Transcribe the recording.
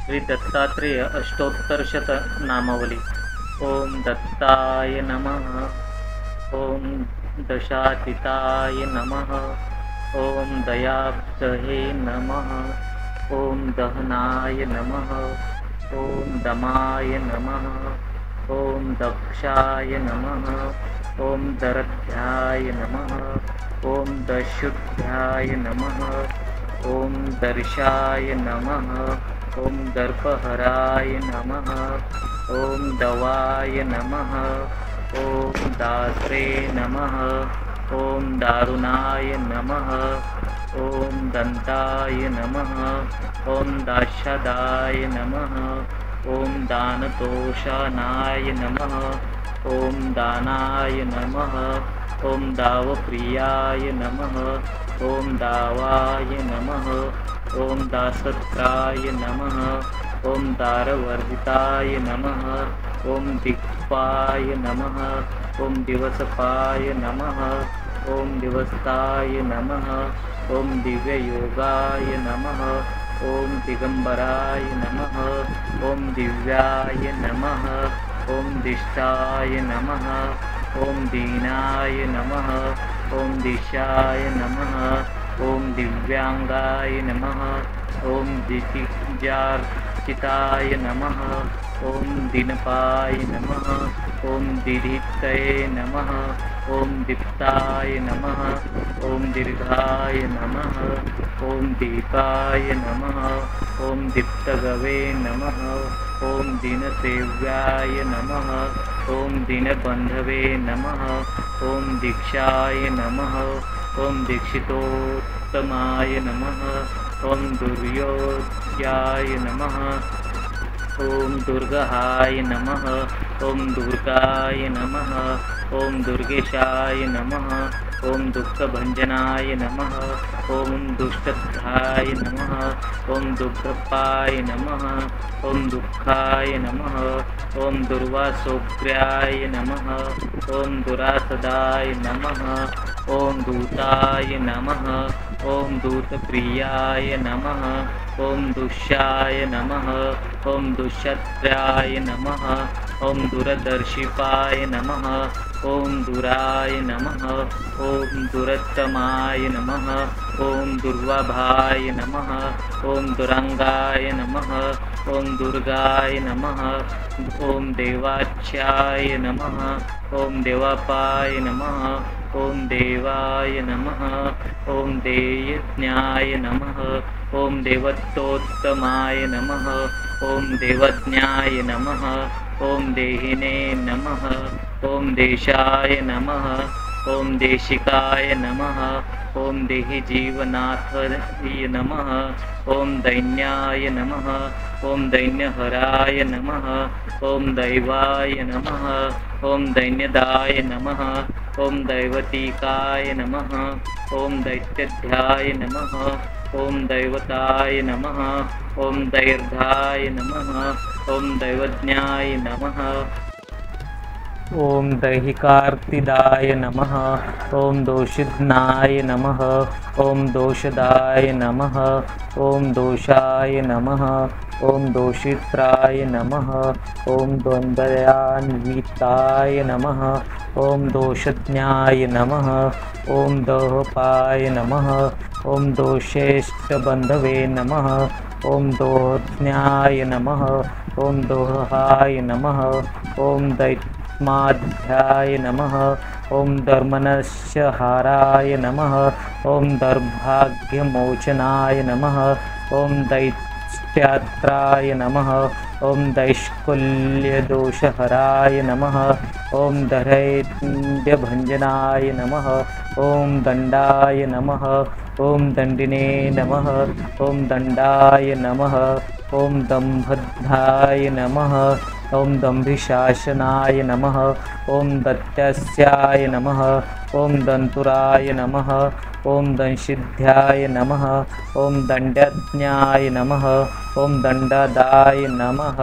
श्री दत्तात्रेय अष्टोत्तरशत नामावली। ओम दत्ताय नमः। ओम दशातीताय नमः। ओम दयाब्धये नमः। ओम दहनाय नमः। ओम दमाय नमः। ओम दक्षाय नमः। ओम दरध्याय नमः। ओम दशुद्ध्याय नमः। ओम दर्शाय नमः। ओम दर्पहराय नमः। ओम दवाय नमः। ओम दात्रे नमः। ओम दारुणाय नमः। ओम दंताय नमः। ओम दाशदाय नमः। ओम दानतोषानाय नमः। ओम दानाय नमः। ओम दावप्रियाय नमः। ओम दावाय नमः। ओम दासत्राय नमः। ओम दारवर्धिताय नमः। ओम दिक्पाय नमः। ओम दिवसपाय नमः। ओम दिवस्ताय नमः। ओम दिव्ययोगाय नमः। ओम दिगंबराय नमः। ओम दिव्याय नमः। ओम दिष्टाय नमः। ओम दीनाय नमः। ओम दिशाय नमः। ओम दिव्यांगाय नमः। ओम दितिजार्चिताय नमः। ओम दीनपाय नमः। ओम दिधितये नमः। ओम दीप्ताय नमः। ओम दीर्घाय नमः। ओम दीपाय नमः। ओम दीप्तगवे नमः। ओम दीनसेव्याय नमः। ओम दीनबंधवे नमः। ओम दीक्षाय नमः। ओम दीक्षितोत्तमाय नमः। ओम दुर्योध्याय नमः। ओम दुर्गहाय नमः। ओम दुर्गाय नमः। ओम दुर्गेशाय नमः। ओम दुःखभंजनाय नमः। ओम दुष्टधाय नमः। ओम दुःखपाय नमः। ओम दुःखाय नमः। ओम दुर्वासोग्र्याय नमः। ओम दुरासदाय नमः। ओम दूताय नमः। ओम दूतप्रियाय नमः। ओम दुष्याय नमः। ओम दुष्यत्राय नमः। ओम दूरदर्शिपाय नमः। ओम दुराय नमः। ओम दुरत्तमाय नमः। ओम दुर्वाभाय नमः। ओम दुरंगाय नमः। ओम दुर्गाय नमः। ओम देवाच्याय नमः। ओम देवापाय नमः। ओम देवाय नमः। ओम देयज्ञाय नमः। ओम देवत्तोत्तमाय नमः। ओम देवज्ञाय नमः। ओम देहिने नमः। ओम देशाय नमः। ओम देशिकाय नमः। ओम देहि जीवनाथाय नमः। ओम दैन्याय नमः। ओम दैन्यहराय नमः। ओम दैवाय नमः। ओम दैन्यदाय नमः। ओम दैवतीकाय नमः। ओम दैत्यध्याय नमः। ओम दैवताय नमः। ओम दैर्धाय नमः। ओम दैवज्ञाय नमः। ओम दैहिकार्तिदाय नमः। ओम दोषिध्नाय नमः। ओम दोषदाय नमः। ओम दोषाय नमः। ओम दोषित्राय नमः। ओम द्वन्द्वयान्विताय नमः। ओम दोषज्ञाय नमः। ओम दोहपाय नमः। ओम दोषेष्टबंधवे नमः। ओम दोहज्ञाय नमः। ओम दोहाय नमः। ओम दैत्माध्याय नमः। ओम धर्मनश्यहाराय नमः। ओम दर्भाग्यमोचनाय नमः। ओम दैत्यात्राय नमः। ओम दैष्कुल्यदोषहराय नमः। ओम दैर्ध्यभंजनाय नमः। ओम दंडाय नमः। ओम दंडिने नमः। ओम दंडाय नमः। ओम दंभद्धाय नमः। ओम दंभिशासनाय नमः। ओम दत्तस्याय नमः। ओम दंतुराय नमः। ओम दंशिध्याय नमः। ओम दंडज्ञाय नमः। ओम दंडदाय नमः।